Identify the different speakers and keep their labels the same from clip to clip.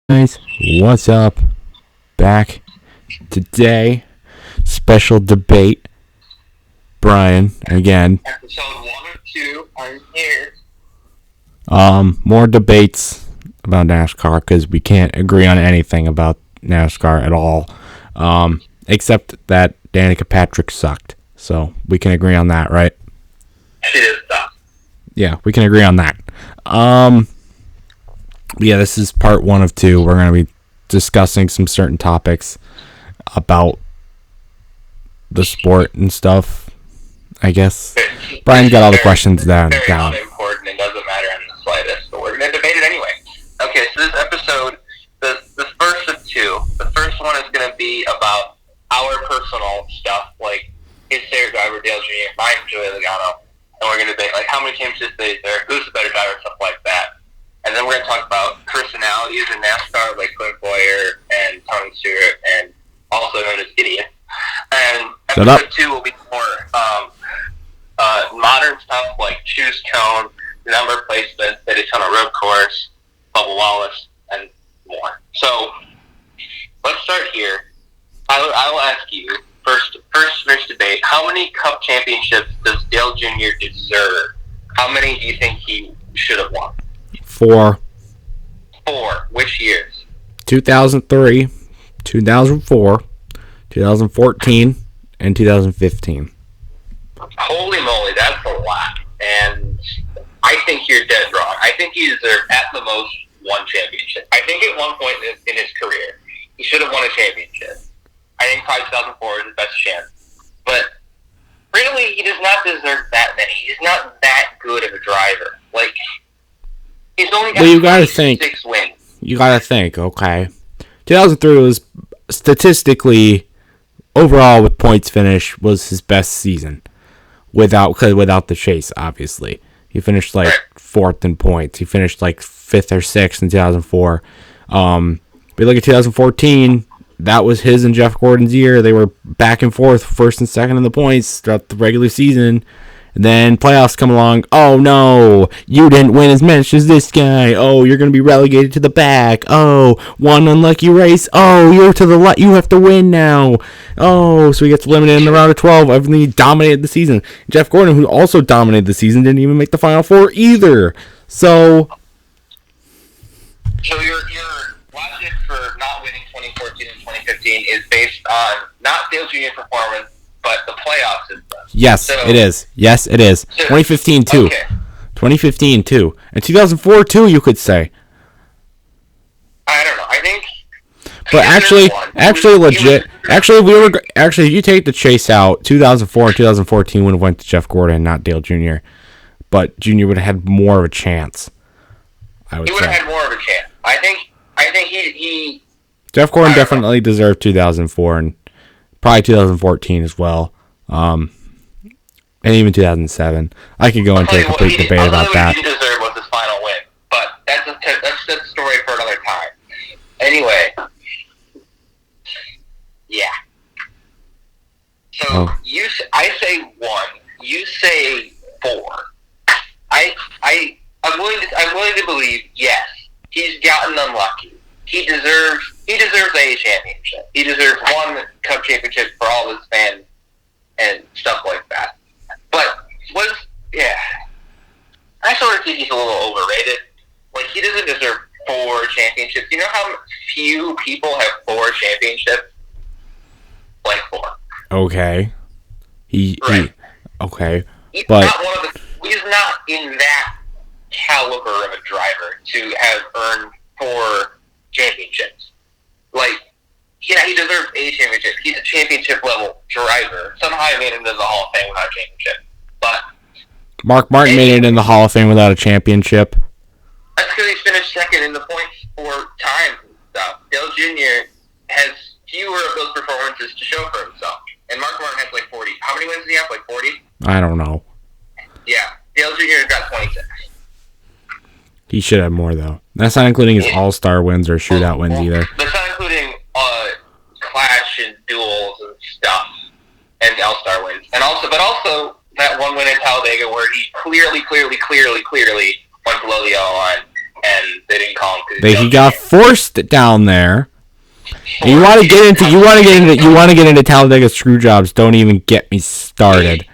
Speaker 1: Guys, what's up? Back today. Special debate. Brian, again.
Speaker 2: Episode 1 or 2, I'm here.
Speaker 1: More debates about NASCAR because we can't agree on anything about NASCAR at all. Except that Danica Patrick sucked. So we can agree on that, right?
Speaker 2: She did stuff.
Speaker 1: Yeah, we can agree on that. Yeah, this is part 1 of 2. We're going to be discussing some certain topics about the sport and stuff, I guess. Brian's got all the questions down.
Speaker 2: Very unimportant and doesn't matter in the slightest, but we're going to debate it anyway. Okay, so this episode, the first of 2, the first one is going to be about our personal stuff, like his favorite driver, Dale Jr., mine, Joey Logano, and we're going to debate, like, how many championships is there, who's the better driver, stuff like that. And then we're going to talk about personalities in NASCAR, like Clint Boyer and Tony Stewart, and also known as Idiot. And episode 2 will be more modern stuff like choose cone, number placement, the Daytona road course, Bubba Wallace, and more. So let's start here. I will ask you first debate. How many Cup championships does Dale Jr. deserve? How many do you think he should have won?
Speaker 1: 4.
Speaker 2: Which years?
Speaker 1: 2003, 2004, 2014, and 2015.
Speaker 2: Holy moly, that's a lot. And I think you're dead wrong. I think he deserved at the most 1 championship. I think at one point in his career, he should have won a championship. I think probably 2004 is his best chance. But really, he does not deserve that many. He's not that good of a driver. Like, he's only got 6 wins.
Speaker 1: You gotta think, okay. 2003 was statistically, overall with points finish, was his best season. Without the chase, obviously. He finished like 4th in points. He finished like 5th or 6th in 2004. But look at 2014, that was his and Jeff Gordon's year. They were back and forth, 1st and 2nd in the points throughout the regular season. And then playoffs come along. Oh, no, you didn't win as much as this guy. Oh, you're going to be relegated to the back. Oh, one unlucky race. Oh, you're to the left. You have to win now. Oh, so he gets eliminated in the round of 12. Everything he dominated the season. Jeff Gordon, who also dominated the season, didn't even make the Final Four either. So
Speaker 2: your logic for not winning 2014 and 2015 is based on not Dale Jr. performance, but the playoff system.
Speaker 1: Yes, it is. Yes, it is. 2015 too. Okay. 2015 too. And 2004 too, you could say.
Speaker 2: I don't know. I think.
Speaker 1: But actually, legit. Actually, if you take the chase out, 2004 and 2014 would have went to Jeff Gordon, not Dale Jr. But Jr. would have had more of a chance. I would say.
Speaker 2: He would have had more of a chance. I think he.
Speaker 1: Jeff Gordon definitely deserved 2004 and probably 2014 as well. And even 2007. I could go into a complete debate about that.
Speaker 2: He deserved was his final win, but that's a story for another time. Anyway, yeah. So I say 1. You say 4. I'm willing to believe yes. He's gotten unlucky. He deserves a championship. He deserves 1 Cup championship for all of his fans and stuff like that. But I sort of think he's a little overrated. Like, he doesn't deserve 4 championships. You know how few people have 4 championships? Like 4.
Speaker 1: Okay. Okay.
Speaker 2: He's not in that caliber of a driver to have earned 4 championships. Like, yeah, he deserves a championship. He's a championship-level driver. Somehow he made it into the Hall of Fame without a championship. But
Speaker 1: Mark Martin made it in the Hall of Fame without a championship.
Speaker 2: That's because he finished 2nd in the points for times and stuff. Dale Jr. has fewer of those performances to show for himself. And Mark Martin has like 40. How many wins does he have? Like 40?
Speaker 1: I don't know.
Speaker 2: Yeah. Dale Jr. got 26.
Speaker 1: He should have more, though. That's not including his all-star wins or shootout wins either.
Speaker 2: That's not including clash and duels and stuff and all-star wins. And also that one win in Talladega where he clearly went below the yellow line and they didn't call him.
Speaker 1: He got forced down there. And you want to get into Talladega screw jobs? Don't even get me started.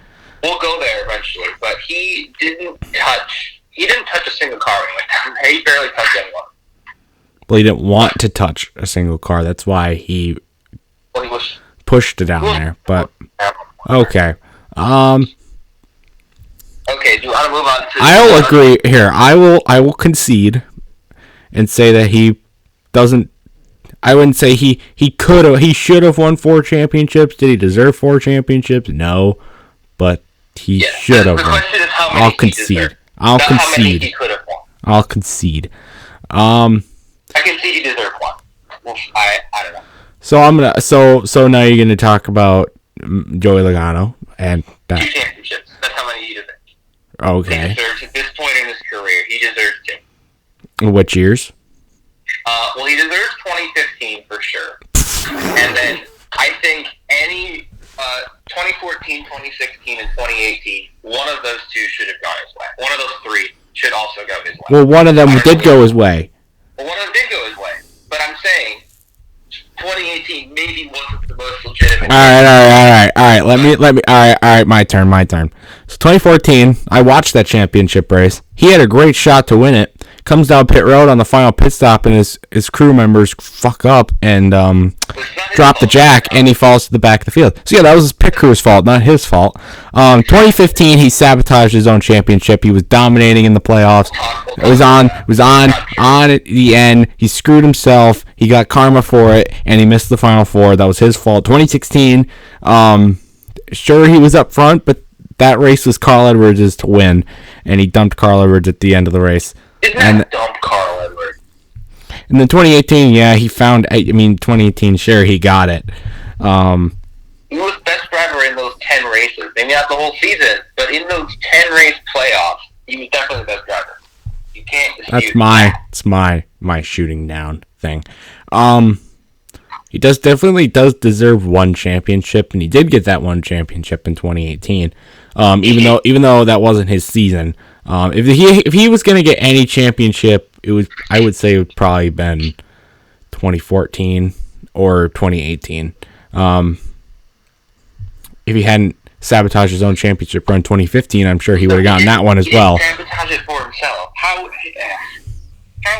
Speaker 2: We'll go there eventually, but he didn't touch a single car when he went down there. He barely touched anyone.
Speaker 1: Well, he didn't want to touch a single car. That's why he pushed it down there. But okay.
Speaker 2: Okay, do you want to move on to...
Speaker 1: I'll agree here. I will concede and say that he doesn't... I wouldn't say he should have won 4 championships. Did he deserve 4 championships? No. But he should have.
Speaker 2: The question is how many
Speaker 1: I'll concede.
Speaker 2: How many he could have won.
Speaker 1: I'll concede.
Speaker 2: I concede he deserved 1. Well, I don't know.
Speaker 1: So now you're gonna talk about Joey Logano and that.
Speaker 2: 2 championships. That's how many he deserves.
Speaker 1: Okay.
Speaker 2: He deserves, at this point in his career, he deserves 2.
Speaker 1: Which years?
Speaker 2: Well, he deserves 2015 for sure. And then I think any 2014, 2016, and 2018, one of those 2 should have gone his way. One of those 3 should also go his way.
Speaker 1: Well, one of them did go his way.
Speaker 2: Well, one of them did go his way. But I'm saying 2018 maybe wasn't the most legitimate.
Speaker 1: All right. Let me. All right. My turn. So 2014, I watched that championship race. He had a great shot to win it. Comes down pit road on the final pit stop, and his crew members fuck up and drop the jack, and he falls to the back of the field. So yeah, that was his pit crew's fault, not his fault. 2015, he sabotaged his own championship. He was dominating in the playoffs. It was on at the end. He screwed himself. He got karma for it, and he missed the final 4. That was his fault. 2016, sure he was up front, but that race was Carl Edwards' to win, and he dumped Carl Edwards at the end of the race.
Speaker 2: Dump Carl Edwards.
Speaker 1: And then 2018, yeah, he found. 2018, sure, he got it.
Speaker 2: He was best driver in those 10 races. Maybe not the whole season, but in those 10 race playoffs, he was definitely the best driver. You can't dispute
Speaker 1: That's my shooting down thing. He definitely does deserve 1 championship, and he did get that 1 championship in 2018. Even though that wasn't his season. If he was gonna get any championship, I would say it would probably been 2014 or 2018. If he hadn't sabotaged his own championship run 2015, I'm sure he would have gotten that one as well.
Speaker 2: He didn't sabotage it for himself. How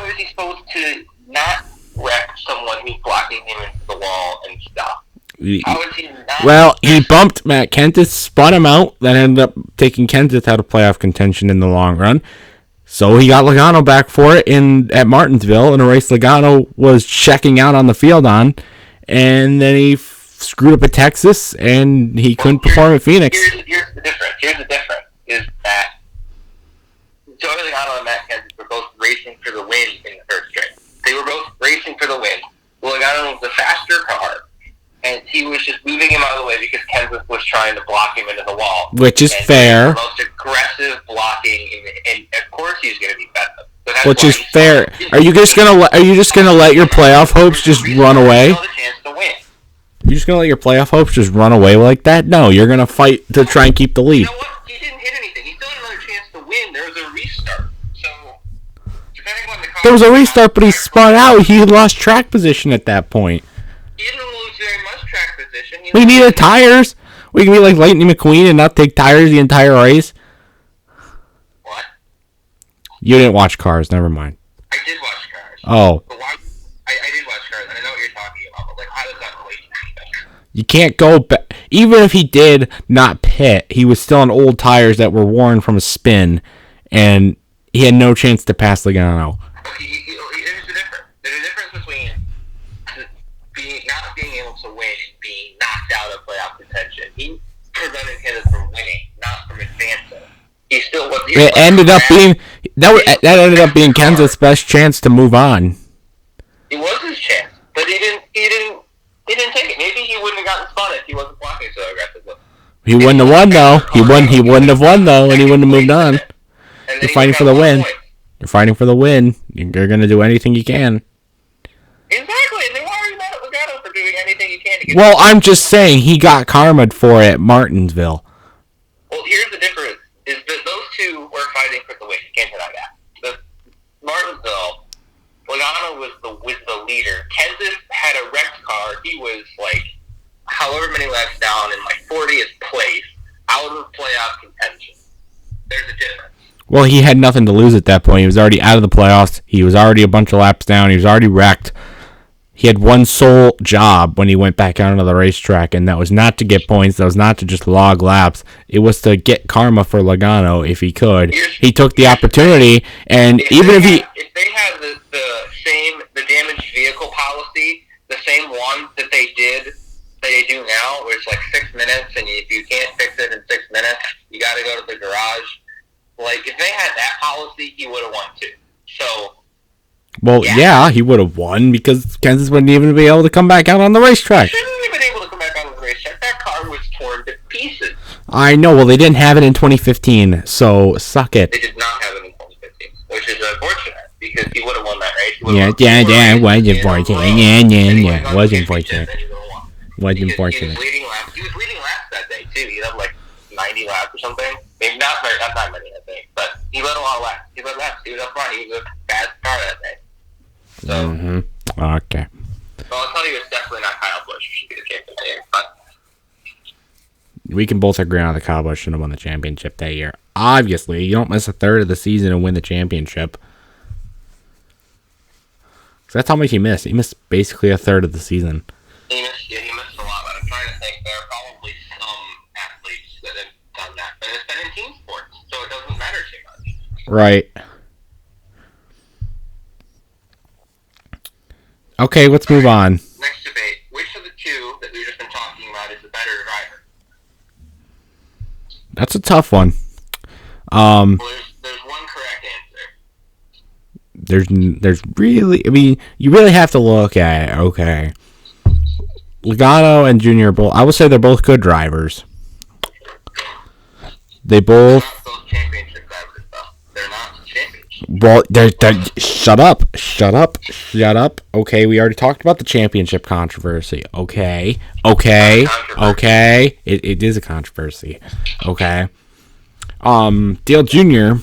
Speaker 2: is he supposed to not wreck someone who's blocking him into the wall and stuff? How is he not?
Speaker 1: Well, he bumped Matt Kenseth, spun him out, that ended up taking Kenseth out of playoff contention in the long run. So he got Logano back for it at Martinsville in a race Logano was checking out on the field on, and then he screwed up at Texas, and he couldn't perform at Phoenix.
Speaker 2: Here's the difference. Is that Joey Logano and Matt Kenseth were both racing for the win in the first race. They were both racing for the win. Logano was the faster car, and he was just moving him out of the way because Kenseth was trying to block him into the wall.
Speaker 1: Which is fair.
Speaker 2: The most aggressive blocking, and of course he's going to be better.
Speaker 1: Which is fair. Are you just gonna let your playoff hopes just run away? You're just gonna let your playoff hopes just run away like that? No, you're gonna fight to try and keep the lead.
Speaker 2: You know what? He didn't hit anything. He still had another chance to win. There was a restart. So, depending on the
Speaker 1: there was a restart, but he spun out. He lost track position at that point.
Speaker 2: He didn't lose very much track position.
Speaker 1: We needed tires. We can be like Lightning McQueen and not take tires the entire race.
Speaker 2: What?
Speaker 1: You didn't watch Cars. Never mind.
Speaker 2: I did watch Cars.
Speaker 1: Oh.
Speaker 2: But why? I did watch Cars, and I know what you're talking about. But like, how does that relate to anything?
Speaker 1: You can't go back. Even if he did not pit, he was still on old tires that were worn from a spin, and he had no chance to pass Logano.
Speaker 2: There's a difference. There's a difference between not being able to win and being knocked out of playoff contention. He prevented him from winning, not from advancing. He still was.
Speaker 1: It ended up being that ended up being Kenseth's best chance to move on.
Speaker 2: It was his chance, but he didn't take it. Maybe he wouldn't have gotten spun if he wasn't blocking so aggressively.
Speaker 1: He wouldn't have won though. He wouldn't have won though, and he wouldn't have moved on. You're fighting for the win. You're fighting for the win. You're gonna do anything you can.
Speaker 2: Exactly. And then why are you mad at Logano for doing anything you can to get?
Speaker 1: Well, I'm just saying he got karma'd for it at Martinsville.
Speaker 2: Well, here's the difference: is that those two were fighting for the win. You can't deny that. Martinsville, Logano was the leader. Kenseth had a wrecked car. He was like however many laps down in like 40th place, out of playoff contention. There's a difference.
Speaker 1: Well, he had nothing to lose at that point. He was already out of the playoffs. He was already a bunch of laps down. He was already wrecked. He had one sole job when he went back out onto the racetrack, and that was not to get points. That was not to just log laps. It was to get karma for Logano if he could. He took the opportunity, and if
Speaker 2: they had the damaged vehicle policy, the same one that they do now, where it's like 6 minutes, and if you can't fix it in 6 minutes, you got to go to the garage. Like, if they had that policy, he would have won too. So,
Speaker 1: well, yeah, he would have won because Kenseth wouldn't even be able to come back out on the racetrack.
Speaker 2: He shouldn't have been able to come back out on the racetrack. That car was torn to pieces.
Speaker 1: I know. Well, they didn't have it in 2015, so suck it.
Speaker 2: They did not have it in 2015, which is unfortunate because he would have won that race.
Speaker 1: Yeah, was unfortunate. Was unfortunate. Was unfortunate.
Speaker 2: He was leading laps that day too. He had like 90 laps or something. Maybe not many, I think. But he led a lot of laps. He led laps. He was up front. He was a fast car that day. So.
Speaker 1: Okay.
Speaker 2: Well, I'll tell you, it's definitely not Kyle Busch who should be the champion that year. But
Speaker 1: we can both agree on the Kyle Busch should have won the championship that year. Obviously, you don't miss a third of the season and win the championship. So that's how much he missed. He missed basically a third of the season.
Speaker 2: He missed a lot. But I'm trying to think. There are probably some athletes that have done that. But it's been in team sports, so it doesn't matter too much.
Speaker 1: Right. Okay, let's move on.
Speaker 2: Next debate. Which of the two that we've just been talking about is the better driver?
Speaker 1: That's a tough one.
Speaker 2: Well, there's one correct answer.
Speaker 1: There's really, I mean, you really have to look at, okay, Logano and Junior, I would say they're both good drivers. They both...
Speaker 2: They're not those championship drivers, though. They're not championship.
Speaker 1: Well, they're shut up. Okay, we already talked about the championship controversy. Okay. It is a controversy. Okay. Dale Jr.,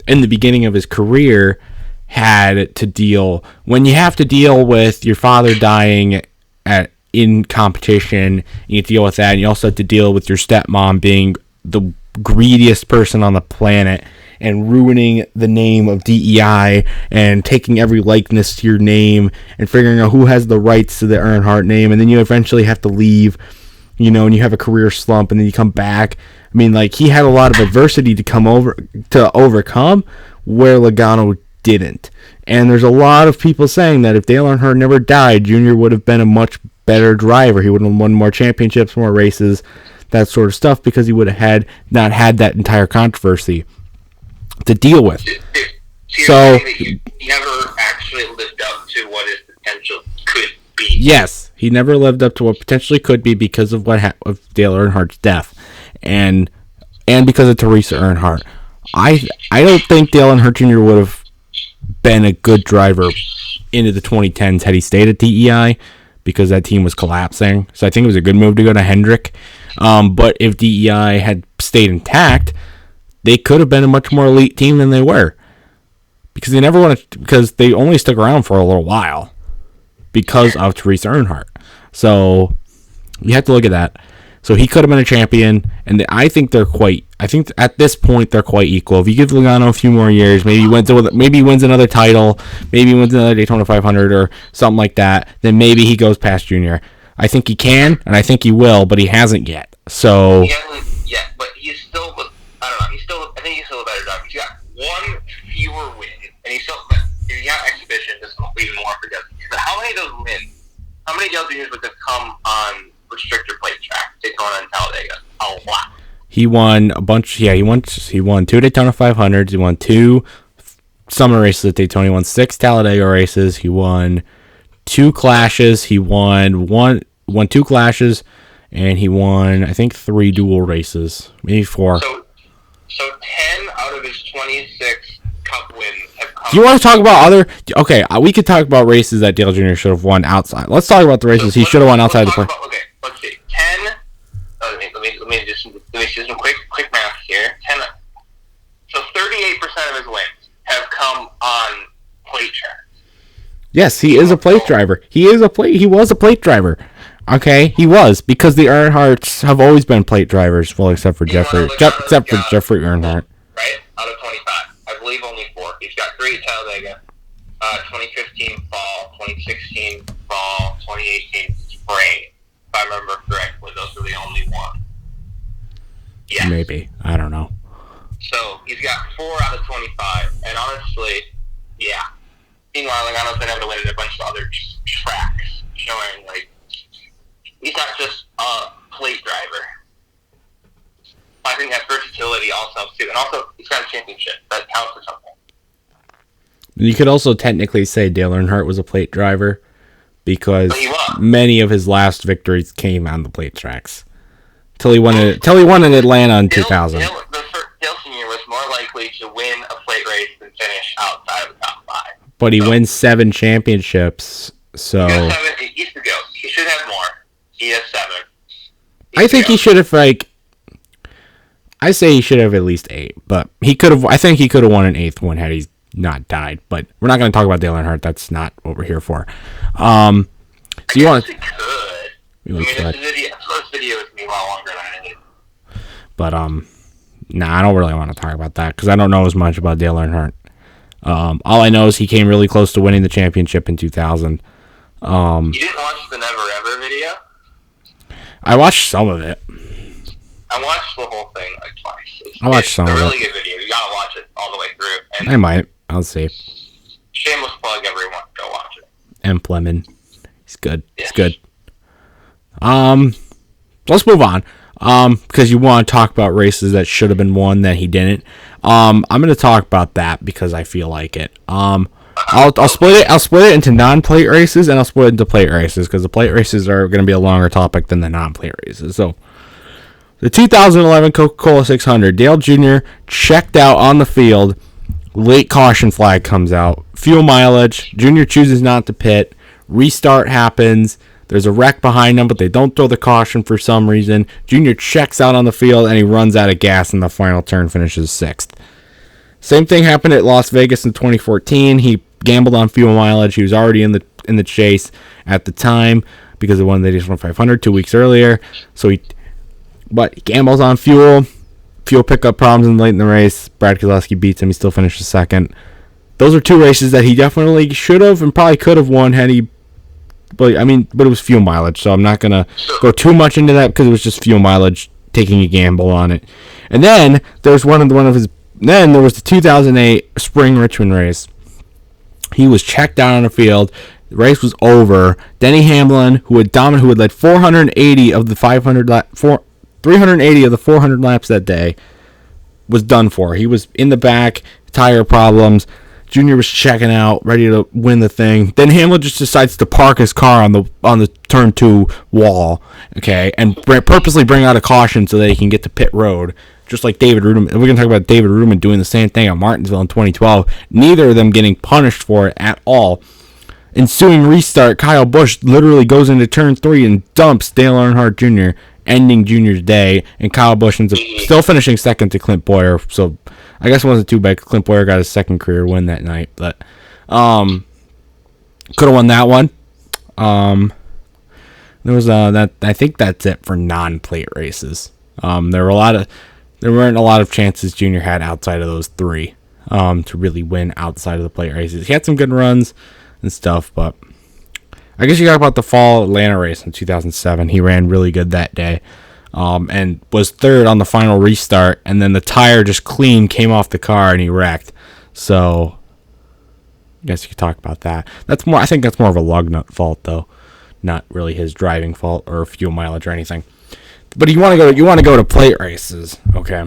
Speaker 1: in the beginning of his career, had to deal, when you have to deal with your father dying in competition, you deal with that, and you also have to deal with your stepmom being the greediest person on the planet and ruining the name of DEI and taking every likeness to your name and figuring out who has the rights to the Earnhardt name, and then you eventually have to leave, and you have a career slump, and then you come back. I mean, like, he had a lot of adversity to overcome where Logano didn't. And there's a lot of people saying that if Dale Earnhardt never died, Junior would have been a much better driver. He would have won more championships, more races, that sort of stuff, because he would have not had that entire controversy to deal with.
Speaker 2: So he never actually lived up to what his potential could be.
Speaker 1: Yes, he never lived up to what potentially could be because of of Dale Earnhardt's death, and because of Teresa Earnhardt. I don't think Dale Earnhardt Jr. would have been a good driver into the 2010s had he stayed at DEI, because that team was collapsing. So I think it was a good move to go to Hendrick. But if DEI had stayed intact, they could have been a much more elite team than they were, because they only stuck around for a little while because of Teresa Earnhardt. So you have to look at that. So he could have been a champion, and I think at this point they're quite equal. If you give Logano a few more years, maybe he wins another title, maybe he wins another Daytona 500 or something like that, then maybe he goes past Junior. I think he can, and I think he will, but he hasn't yet. So
Speaker 2: he hasn't yet, but he's still. I don't know. I think he's still a better driver. He's got one fewer win, and he's still. If you got exhibition, it's even more for Dale. How many of those wins? How many Dale Juniors would have come on restrictor plate track, Daytona and Talladega? A lot.
Speaker 1: He won a bunch. Yeah, he won 2 Daytona 500s. He won 2 summer races at Daytona. He won 6 Talladega races. He won 2 clashes. He won 2 clashes, and he won, I think, 3 dual races, maybe 4.
Speaker 2: So 10 out of his 26 Cup wins have come.
Speaker 1: Do you want to talk about other? Okay, we could talk about races that Dale Jr. should have won outside. Let's talk about the races he should have won outside the play.
Speaker 2: Okay, let's see. 10. Let me do some quick math here. 10. So 38% of his wins have come on plate tracks.
Speaker 1: Yes, he is a plate driver. He was a plate driver. Okay, he was, because the Earnhardts have always been plate drivers. Well, except for Jeffrey Earnhardt.
Speaker 2: Right, out of 25, I believe only 4. He's got 3 at Talladega. 2015 fall, 2016 fall, 2018 spring. If I remember correctly, those are the only ones. Yeah.
Speaker 1: Maybe, I don't know.
Speaker 2: So he's got 4 out of 25, and honestly, yeah. Meanwhile, Logano's been able to win at a bunch of other tracks, showing like he's not just a plate driver. I think that versatility also helps too, and also he's got a championship that counts for something.
Speaker 1: You could also technically say Dale Earnhardt was a plate driver, because many of his last victories came on the plate tracks. Till he won in Atlanta in 2000.
Speaker 2: Dale Sr. was more likely to win a plate race than finish outside of the top 5.
Speaker 1: But he wins 7 championships, so...
Speaker 2: He should have more. He has 7.
Speaker 1: I think he should have, I say he should have at least 8, but I think he could have won an 8th one had he not died, but we're not going to talk about Dale Earnhardt. That's not what we're here for. So you want to...
Speaker 2: This video is me a lot longer than I need.
Speaker 1: But, I don't really want to talk about that, because I don't know as much about Dale Earnhardt. All I know is he came really close to winning the championship in 2000.
Speaker 2: You didn't watch the Never Ever video?
Speaker 1: I watched some of it.
Speaker 2: I watched the whole thing like twice.
Speaker 1: I watched some of it.
Speaker 2: It's a really good video. You gotta watch it all the way through. And
Speaker 1: I might. I'll see.
Speaker 2: Shameless plug, everyone. Go watch it.
Speaker 1: M. Fleming. He's good. Yes. He's good. Let's move on. Because you want to talk about races that should have been won that he didn't. I'm going to talk about that because I feel like it. I'll split it into non-plate races, and I'll split it into plate races, because the plate races are going to be a longer topic than the non-plate races. So, the 2011 Coca-Cola 600, Dale Jr. checked out on the field. Late caution flag comes out. Fuel mileage. Jr. chooses not to pit. Restart happens. There's a wreck behind him, but they don't throw the caution for some reason. Jr. checks out on the field, and he runs out of gas in the final turn, finishes 6th. Same thing happened at Las Vegas in 2014. He gambled on fuel mileage. He was already in the chase at the time because he won the Daytona 500 2 weeks earlier. But he gambles on fuel. Fuel pickup problems late in the race. Brad Keselowski beats him. He still finishes 2nd. Those are 2 races that he definitely should have and probably could have won had he. But it was fuel mileage, so I'm not gonna go too much into that because it was just fuel mileage, taking a gamble on it. And then there was Then there was the 2008 Spring Richmond race. He was checked out on the field. The race was over. Denny Hamlin, who had led 480 of the 380 of the 400 laps that day, was done for. He was in the back, tire problems. Junior was checking out, ready to win the thing. Then Hamlin just decides to park his car on the turn 2 wall, okay, and purposely bring out a caution so that he can get to pit road. Just like David Rudiman. We're going to talk about David Rudiman doing the same thing at Martinsville in 2012. Neither of them getting punished for it at all. Ensuing restart, Kyle Busch literally goes into turn 3 and dumps Dale Earnhardt Jr., ending Junior's day, and Kyle Busch ends up still finishing 2nd to Clint Bowyer. So I guess it wasn't too bad. Clint Bowyer got his 2nd career win that night, but could have won that one. There was that. I think that's it for non-plate races. There weren't a lot of chances Junior had outside of those 3 to really win outside of the plate races. He had some good runs and stuff, but I guess you got about the fall Atlanta race in 2007. He ran really good that day. And was 3rd on the final restart, and then the tire just came off the car and he wrecked. So I guess you could talk about that. I think that's more of a lug nut fault though, not really his driving fault or fuel mileage or anything. But you want to go to plate races, okay?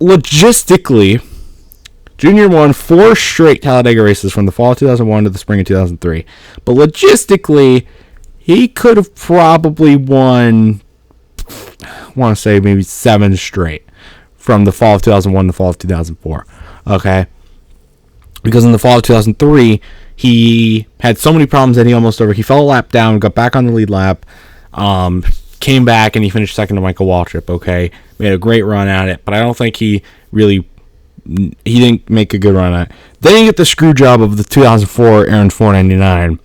Speaker 1: Logistically, Junior won 4 straight Talladega races from the fall of 2001 to the spring of 2003. But logistically, he could have probably won, I want to say maybe 7 straight from the fall of 2001 to the fall of 2004. Okay? Because in the fall of 2003, he had so many problems that he fell a lap down, got back on the lead lap, came back, and he finished 2nd to Michael Waltrip. Okay? Made a great run at it, but I don't think he really He didn't make a good run at it. Then you get the screw job of the 2004 Aaron 499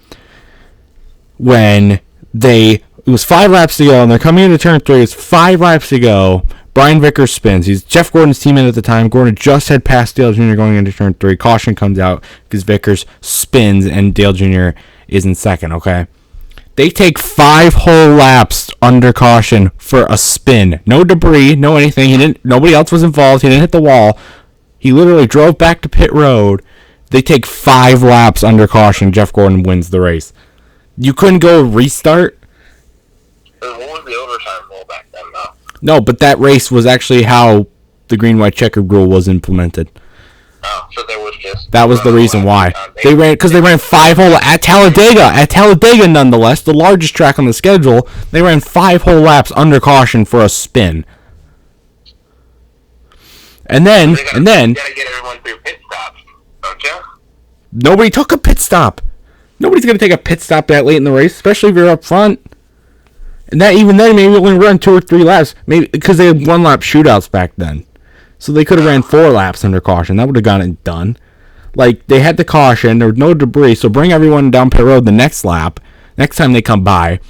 Speaker 1: when it was 5 laps to go, and they're coming into turn 3. It's 5 laps to go. Brian Vickers spins. He's Jeff Gordon's teammate at the time. Gordon just had passed Dale Jr. going into turn 3. Caution comes out because Vickers spins, and Dale Jr. is in second, okay? They take 5 whole laps under caution for a spin. No debris, no anything. Nobody else was involved. He didn't hit the wall. He literally drove back to pit road. They take 5 laps under caution. Jeff Gordon wins the race. You couldn't go restart?
Speaker 2: What was the overtime rule back then, though?
Speaker 1: No, but that race was actually how the green-white checkered rule was implemented.
Speaker 2: Oh, so there was just...
Speaker 1: That was the reason why. They ran 5 whole at Talladega. At Talladega, nonetheless, the largest track on the schedule, they ran 5 whole laps under caution for a spin. And then...
Speaker 2: You gotta get everyone through pit stops, don't you?
Speaker 1: Nobody took a pit stop. Nobody's going to take a pit stop that late in the race, especially if you're up front. And that even then, maybe only run 2 or 3 laps, maybe because they had 1-lap shootouts back then. So they could have ran 4 laps under caution. That would have gotten it done. Like, they had the caution, there was no debris, so bring everyone down pit road the next lap, next time they come by,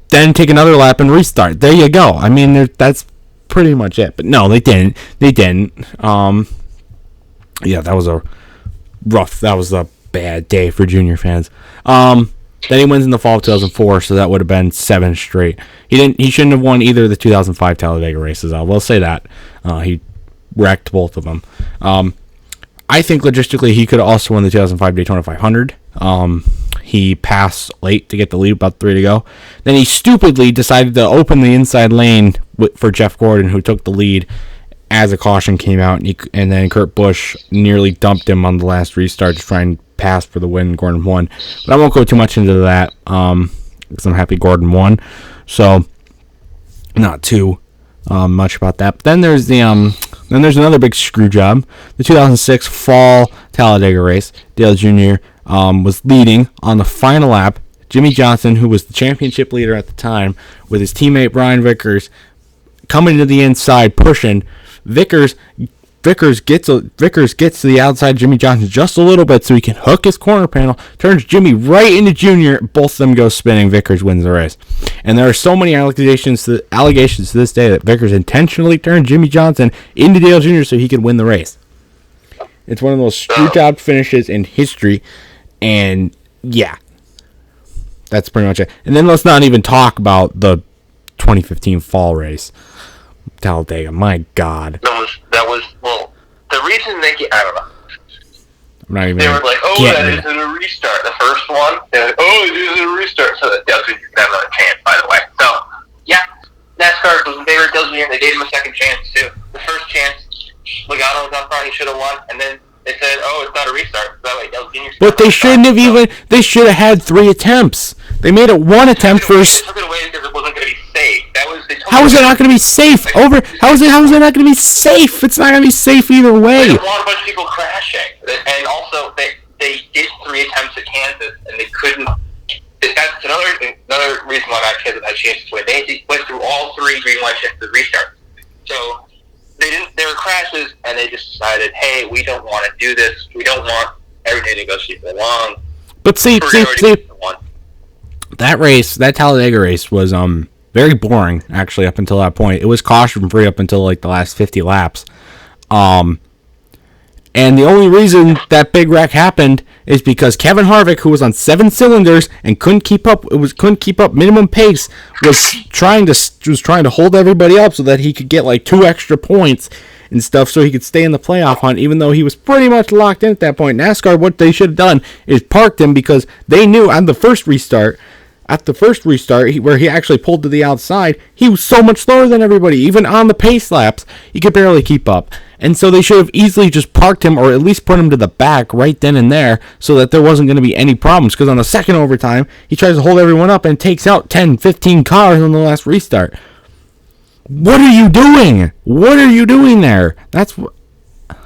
Speaker 1: then take another lap and restart. There you go. I mean, that's pretty much it. But no, they didn't. Yeah, that was a bad day for junior fans. Then he wins in the fall of 2004, so that would have been 7 straight. He shouldn't have won either of the 2005 Talladega races. I will say that. He wrecked both of them. I think logistically he could have also won the 2005 Daytona 500. He passed late to get the lead, about 3 to go. Then he stupidly decided to open the inside lane for Jeff Gordon, who took the lead as a caution came out, and then Kurt Busch nearly dumped him on the last restart to try and pass for the win. Gordon won, but I won't go too much into that because I'm happy Gordon won. So not too much about that. But then there's another big screw job. The 2006 fall Talladega race. Dale Jr. Was leading on the final lap. Jimmy Johnson, who was the championship leader at the time, with his teammate Brian Vickers, coming to the inside, pushing. Vickers gets to the outside Jimmy Johnson just a little bit so he can hook his corner panel, turns Jimmy right into Junior, both of them go spinning, Vickers wins the race. And there are so many allegations to this day that Vickers intentionally turned Jimmy Johnson into Dale Jr. so he could win the race. It's one of the most screw job finishes in history, and yeah, that's pretty much it. And then let's not even talk about the 2015 fall race. Talladega, my God.
Speaker 2: That was well, the reason I don't know.
Speaker 1: I'm not even.
Speaker 2: They were like, that isn't a restart. The first one, they're like, it isn't a restart. So that Dale Jr. can have another chance, by the way. So, yeah, NASCAR was in favor of Dale Jr. They gave him a second chance, too. The first chance, Logano was up front, he should have won. And then they said, it's not a restart. So that way, Dale Jr.
Speaker 1: But they shouldn't have even. They should have had 3 attempts. They made it 1 attempt first.
Speaker 2: They took it away because it wasn't going to be safe.
Speaker 1: How is it not going to be safe? How is it not going to be safe? It's not going to be safe either way.
Speaker 2: They didn't want a bunch of people crashing. And also, they did 3 attempts at Kansas, and they couldn't. That's another reason why Kansas had chances to win. They went through all 3 green white chances to restart. So there were crashes, and they just decided, hey, we don't want to do this. We don't want everything to go super long.
Speaker 1: But see, that Talladega race was very boring, actually, up until that point. It was caution-free up until, the last 50 laps. And the only reason that big wreck happened is because Kevin Harvick, who was on 7 cylinders and couldn't keep up minimum pace, was trying to hold everybody up so that he could get, 2 extra points and stuff so he could stay in the playoff hunt, even though he was pretty much locked in at that point. NASCAR, what they should have done is parked him because they knew on the first restart, where he actually pulled to the outside, he was so much slower than everybody. Even on the pace laps, he could barely keep up. And so they should have easily just parked him or at least put him to the back right then and there so that there wasn't going to be any problems. Because on the second overtime, he tries to hold everyone up and takes out 10, 15 cars on the last restart. What are you doing? What are you doing there? That's what...
Speaker 2: Well,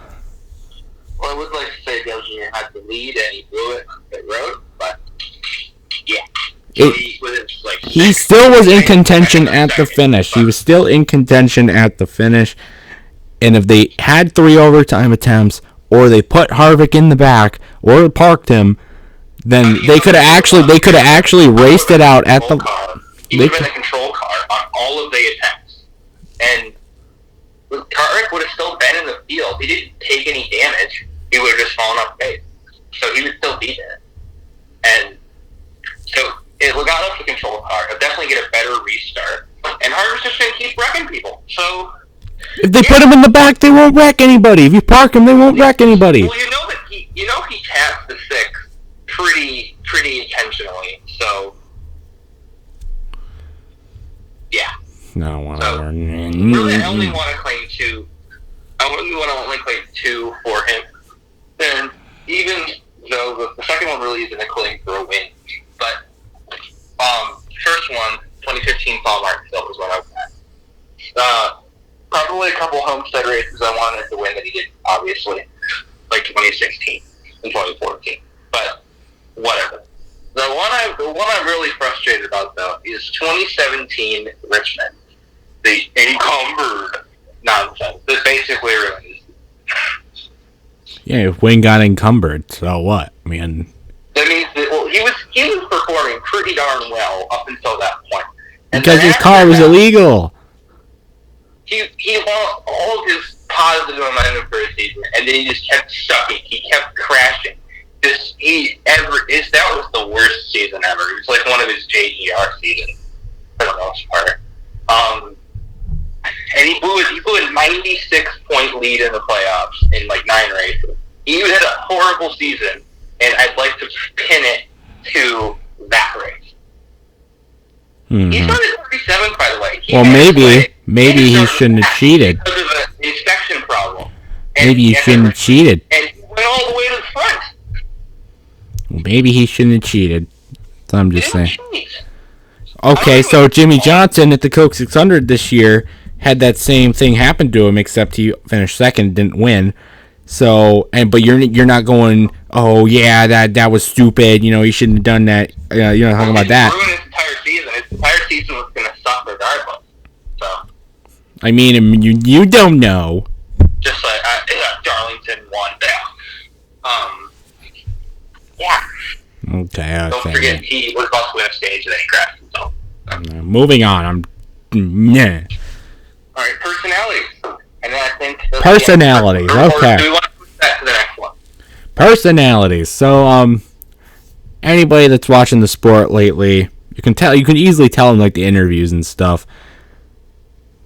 Speaker 2: I would like to say Dale Jr. had the lead and he blew it on the road, but yeah.
Speaker 1: He still was in contention at the finish. He was still in contention at the finish. And if they had 3 overtime attempts, or they put Harvick in the back, or parked him, then they could have actually raced it out at the.
Speaker 2: He would have been a control car on all of the attempts, and Harvick would have still been in the field. He didn't take any damage. He would have just fallen off base, so he would still be there. And so Logano's a control car. He'll definitely get a better restart, and Harvick's just going to keep wrecking people. So
Speaker 1: if they put him in the back, they won't wreck anybody. If you park him, they won't wreck anybody.
Speaker 2: Well, he tapped the 6 pretty intentionally. So yeah.
Speaker 1: No, whatever.
Speaker 2: Really, I only want to claim 2. I only want to claim 2 for him. And even though the second one really isn't a claim for a win, but first one, 2015 Paul Martinsville was what I was at. Probably a couple homestead races I wanted to win that he didn't, obviously, like 2016 and 2014. But whatever. The one I'm really frustrated about though is 2017 Richmond. The encumbered nonsense. That basically really is.
Speaker 1: Yeah, if Wayne got encumbered, so what? I mean,
Speaker 2: that means that he was performing pretty darn well up until that point. And
Speaker 1: because his car was illegal.
Speaker 2: He lost all of his positive momentum for a season, and then he just kept sucking. He kept crashing. That was the worst season ever. It was like one of his JGR seasons for the most part. And he blew a 96-point lead in the playoffs in like 9 races. He had a horrible season, and I'd like to pin it to that race. Mm-hmm. He's running 37, by the way.
Speaker 1: Maybe he shouldn't have cheated.
Speaker 2: Because of an inspection problem.
Speaker 1: Maybe he shouldn't have cheated.
Speaker 2: And he went all the way to the front.
Speaker 1: Well, maybe he shouldn't have cheated. So I'm just saying.
Speaker 2: Cheat.
Speaker 1: Okay, so Jimmy Johnson at the Coke 600 this year had that same thing happen to him, except he finished second, didn't win. So, but you're not going, oh yeah, that was stupid. You know, he shouldn't have done that. You're not talking about that.
Speaker 2: Ruined his entire season. His entire season was going to suck regardless. So.
Speaker 1: I mean, you don't know.
Speaker 2: Just like Darlington won. Yeah.
Speaker 1: Okay.
Speaker 2: Don't forget, he was about to win a stage and then he crashed himself.
Speaker 1: Moving on. Nah.
Speaker 2: All right, personalities. And then I think
Speaker 1: personalities. Okay.
Speaker 2: Do we want to push that to the next one?
Speaker 1: Personalities. So, anybody that's watching the sport lately, you can easily tell in like the interviews and stuff.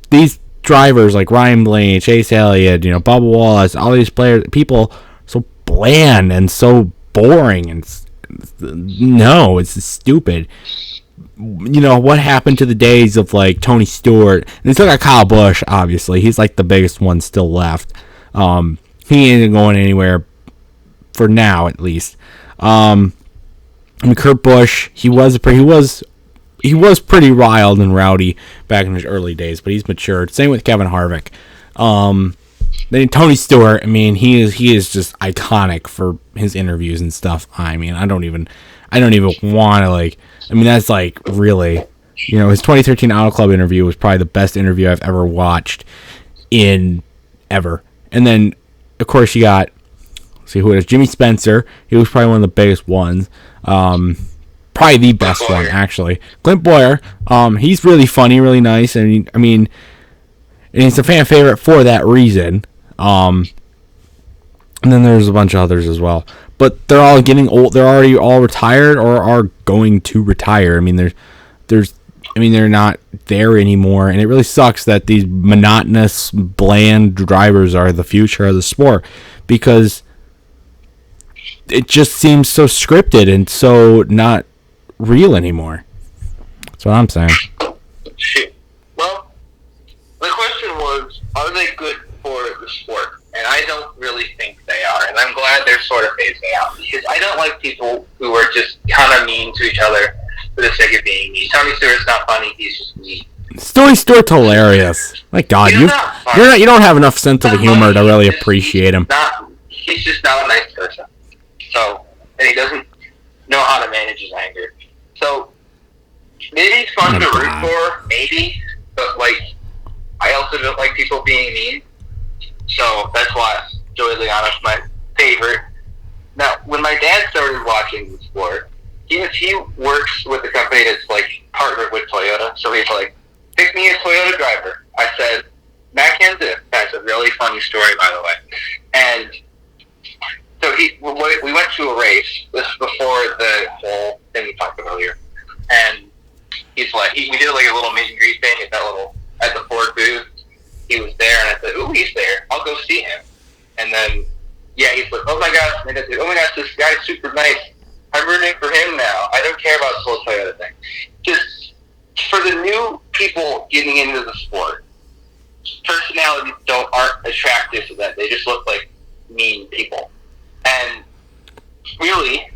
Speaker 1: These drivers like Ryan Blaney, Chase Elliott, Bubba Wallace, all these people are so bland and so boring and it's stupid. What happened to the days of like Tony Stewart? And they still got Kyle Busch, obviously. He's like the biggest one still left. He ain't going anywhere for now, at least. Kurt Busch, he was pretty riled and rowdy back in his early days, but he's matured. Same with Kevin Harvick. Then Tony Stewart, I mean, he is just iconic for his interviews and stuff. I mean, I don't even want to like. I mean, that's like really, his 2013 Auto Club interview was probably the best interview I've ever watched ever. And then, of course, you got, let's see who it is, Jimmy Spencer. He was probably one of the biggest ones. Probably the best one, actually. Clint Boyer. He's really funny, really nice, and and he's a fan favorite for that reason. And then there's a bunch of others as well. But they're all getting old. They're already all retired or are going to retire. I mean, they're not there anymore, and it really sucks that these monotonous, bland drivers are the future of the sport because it just seems so scripted and so not real anymore. That's what I'm saying.
Speaker 2: Well, the question was, are they good for the sport? And I don't really think they are. And I'm glad they're sort of phasing out. Because I don't like people who are just kind of mean to each other for the sake of being mean. Tony Stewart's not funny. He's just mean.
Speaker 1: Tony Stewart's hilarious. My God, you don't have enough sense of humor to really appreciate him.
Speaker 2: He's just not a nice person. So, and he doesn't know how to manage his anger. So, maybe he's fun to root for, maybe. But, like, I also don't like people being mean. So that's why Joey Logano's my favorite. Now, when my dad started watching the sport, he works with a company that's like partnered with Toyota. So he's like, pick me a Toyota driver. I said, Matt Kenseth. That's a really funny story, by the way. And so we went to a race. This is before the whole thing we talked about earlier. And he's like, we did like a little meet and greet thing at the Ford booth. He was there, and I said, "Ooh, he's there. I'll go see him." And then, yeah, he's like, "Oh my gosh!" And I said, "Oh my gosh, this guy's super nice. I'm rooting for him now. I don't care about this whole Toyota thing." Just for the new people getting into the sport, personalities aren't attractive to them. They just look like mean people. And really,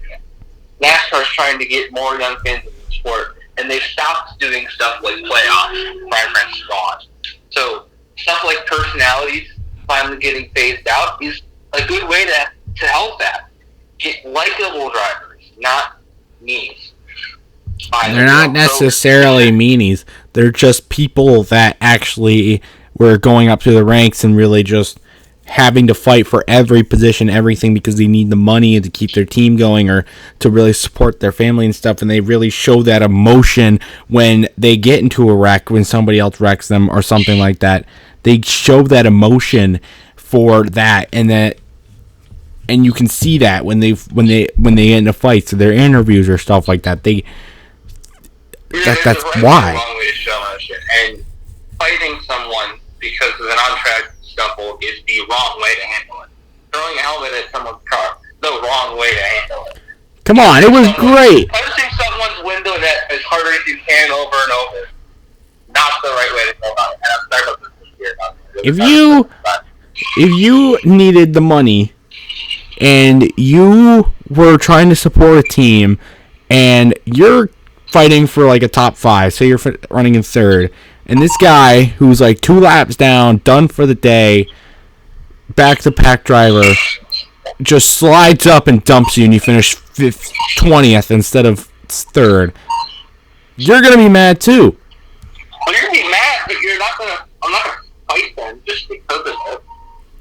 Speaker 2: NASCAR is trying to get more young fans in the sport, and they've stopped doing stuff like playoffs. Brian Prince is gone. So stuff like personalities finally getting phased out is a good way to help that. Get likable drivers, not meanies.
Speaker 1: They're not necessarily meanies. They're just people that actually were going up through the ranks and really just having to fight for every position, everything, because they need the money to keep their team going or to really support their family and stuff. And they really show that emotion when they get into a wreck, when somebody else wrecks them or something like that. They show that emotion for that, and you can see that when they get into fights or their interviews or stuff like that. That's why.
Speaker 2: Wrong way to show emotion, and fighting someone because of an on-track scuffle is the wrong way to handle it. Throwing a helmet at someone's car, the wrong way to handle it.
Speaker 1: Come on, it was great.
Speaker 2: Punching someone's window net as hard as you can over and over, not the right way to go about it. And I'm sorry about this here.
Speaker 1: If you needed the money and you were trying to support a team and you're fighting for like a top 5, say you're running in third, and this guy who's like 2 laps down, done for the day, back-to-pack driver, just slides up and dumps you and you finish 20th instead of 3rd, you're going to be mad too.
Speaker 2: Well, you're going to be mad, but I'm not going to fight them just because of it.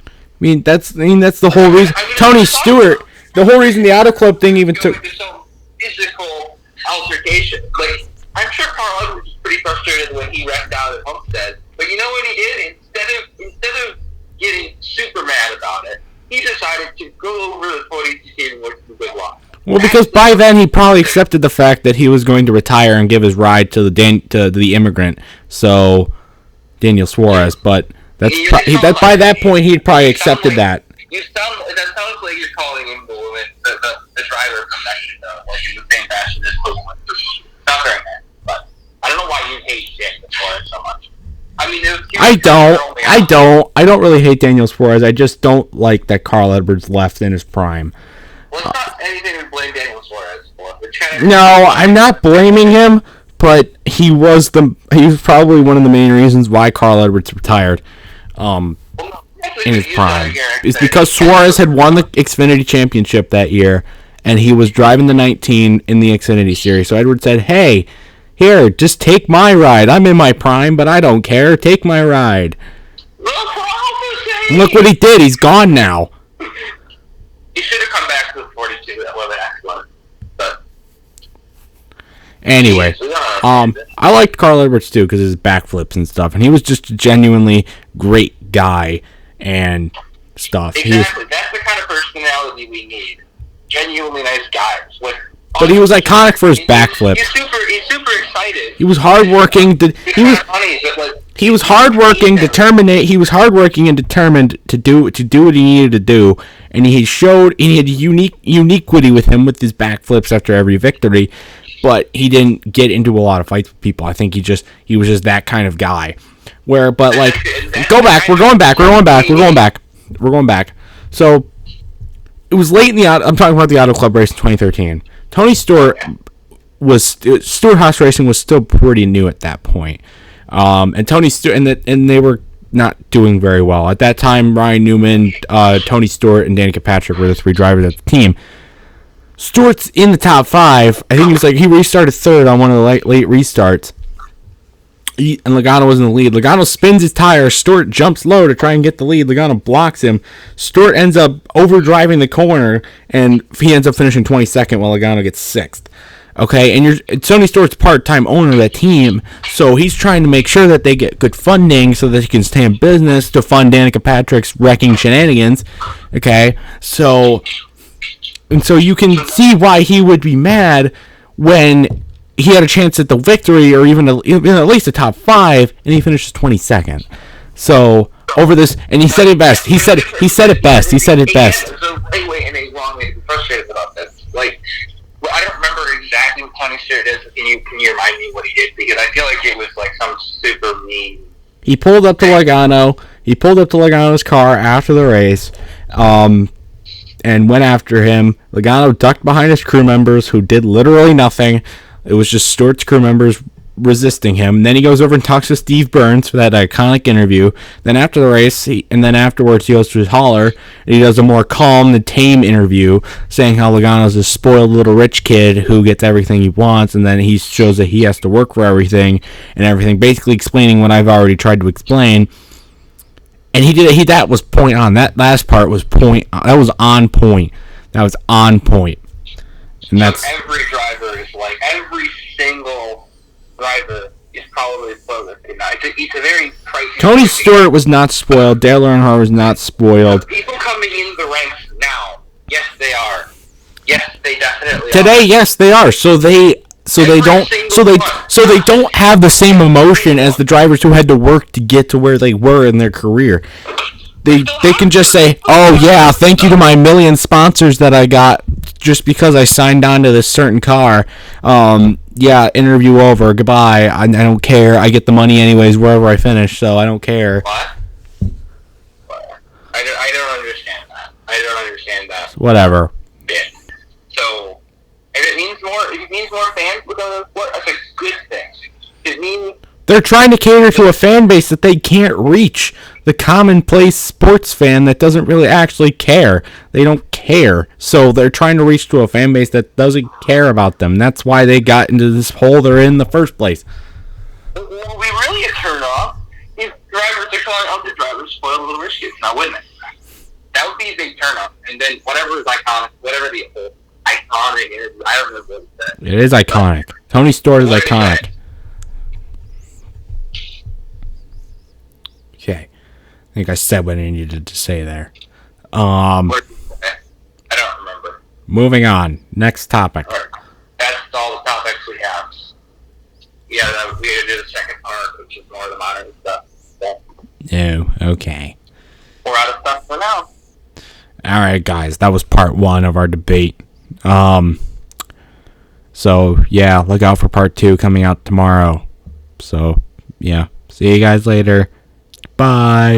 Speaker 1: I mean, that's the whole reason. Tony Stewart, the whole reason the Auto Club thing even took...
Speaker 2: Some physical altercation. Like, I'm sure Carl Edwards was pretty frustrated when he wrecked out at Homestead. But you know what he did? Instead of getting super mad about it, he decided to go over the 42 team and work the good luck.
Speaker 1: Well, because by then he probably accepted the fact that he was going to retire and give his ride to the immigrant, so Daniel Suarez. But by that point he'd probably accepted that.
Speaker 2: That sounds like you're calling him the driver from Mexico, like in the same fashion as Cleveland. Not very nice, but I don't know why you hate Daniel Suarez so much. I mean, I don't really hate Daniel Suarez. I just don't like that Carl Edwards left in his prime. Well, it's not anything to blame Daniel Suarez for.
Speaker 1: No, I'm not blaming him, but he was probably one of the main reasons why Carl Edwards retired. In his prime. It's because Suarez had won the Xfinity Championship that year, and he was driving the 19 in the Xfinity Series. So Edwards said, "Hey, here, just take my ride. I'm in my prime, but I don't care. Take my ride." Look what he did. He's gone now.
Speaker 2: He should have come back to the 42. That would have been excellent. But
Speaker 1: anyway, I liked Carl Edwards too because of his backflips and stuff, and he was just a genuinely great guy and stuff.
Speaker 2: Exactly. That's the kind of personality we need. Genuinely nice guys.
Speaker 1: But he was iconic for his backflip.
Speaker 2: He's super excited.
Speaker 1: He was hardworking. He was hardworking, determined. He was hardworking and determined to do what he needed to do, and he had uniquity with him with his backflips after every victory. But he didn't get into a lot of fights with people. I think he was just that kind of guy. We're going back. So it was late in I'm talking about the Auto Club race in 2013. Tony Stewart Stewart-Haas Racing was still pretty new at that point. And Tony Stewart and they were not doing very well at that time. Ryan Newman, Tony Stewart, and Danica Patrick were the 3 drivers at the team. Stewart's in the top 5. I think he restarted 3rd on one of the late restarts. and Logano was in the lead. Logano spins his tire. Stewart jumps low to try and get the lead. Logano blocks him. Stewart ends up overdriving the corner, and he ends up finishing 22nd while Logano gets 6th. Okay, and Tony Stewart's part-time owner of that team, so he's trying to make sure that they get good funding so that he can stay in business to fund Danica Patrick's wrecking shenanigans. Okay, so you can see why he would be mad when he had a chance at the victory or even at least a top 5, and he finishes 22nd. So over this, and he said it best. He said it best. He said it best.
Speaker 2: So anyway, in a wrong way, I'm frustrated about this. Like, well, I don't remember exactly what Tony Stewart is. Can you remind me what he did? Because I feel like it was like some super mean.
Speaker 1: He pulled up to Logano. He pulled up to Logano's car after the race, and went after him. Logano ducked behind his crew members, who did literally nothing. It was just Stewart's crew members resisting him. Then he goes over and talks to Steve Burns for that iconic interview. Then after the race, afterwards he goes to his hauler, and he does a more calm and tame interview, saying how Logano's a spoiled little rich kid who gets everything he wants, and then he shows that he has to work for everything, basically explaining what I've already tried to explain. And that was point on. That last part was that was on point. That was on point. And that's
Speaker 2: every driver is like, every single driver is probably spoiled. It's a very pricey.
Speaker 1: Tony Stewart was not spoiled. Dale Earnhardt was not spoiled.
Speaker 2: People coming in the ranks now, yes, they are. Yes, they definitely
Speaker 1: Today,
Speaker 2: are.
Speaker 1: yes, they are. So they don't have the same emotion as the drivers who had to work to get to where they were in their career. They can just say, "Oh yeah, thank you to my million sponsors that I got just because I signed on to this certain car. Yeah, interview over. Goodbye. I don't care. I get the money anyways wherever I finish, so I don't care."
Speaker 2: What? I don't understand that. I don't understand that.
Speaker 1: Whatever.
Speaker 2: Yeah. So, if it means more fans will go to the sport, that's a good thing. It means
Speaker 1: they're trying to cater to a fan base that they can't reach. The commonplace sports fan that doesn't really actually care. They don't care. So they're trying to reach to a fan base that doesn't care about them. That's why they got into this hole they're in the first place.
Speaker 2: Would be really a turn off if drivers are calling out the drivers spoiled little rich kids, now wouldn't it? That would be a big turn off. And then whatever is iconic, whatever the iconic is, I don't remember what it said.
Speaker 1: It is iconic. Tony Stewart is iconic. Okay. I think I said what I needed to say there.
Speaker 2: I don't remember.
Speaker 1: Moving on. Next topic.
Speaker 2: Right. That's all the topics we have. Yeah, we had to do the second part, which is more of the modern stuff. So.
Speaker 1: No, okay.
Speaker 2: We're out of stuff for now.
Speaker 1: Alright, guys. That was part 1 of our debate. So, yeah, look out for part 2 coming out tomorrow. So, yeah. See you guys later. Bye.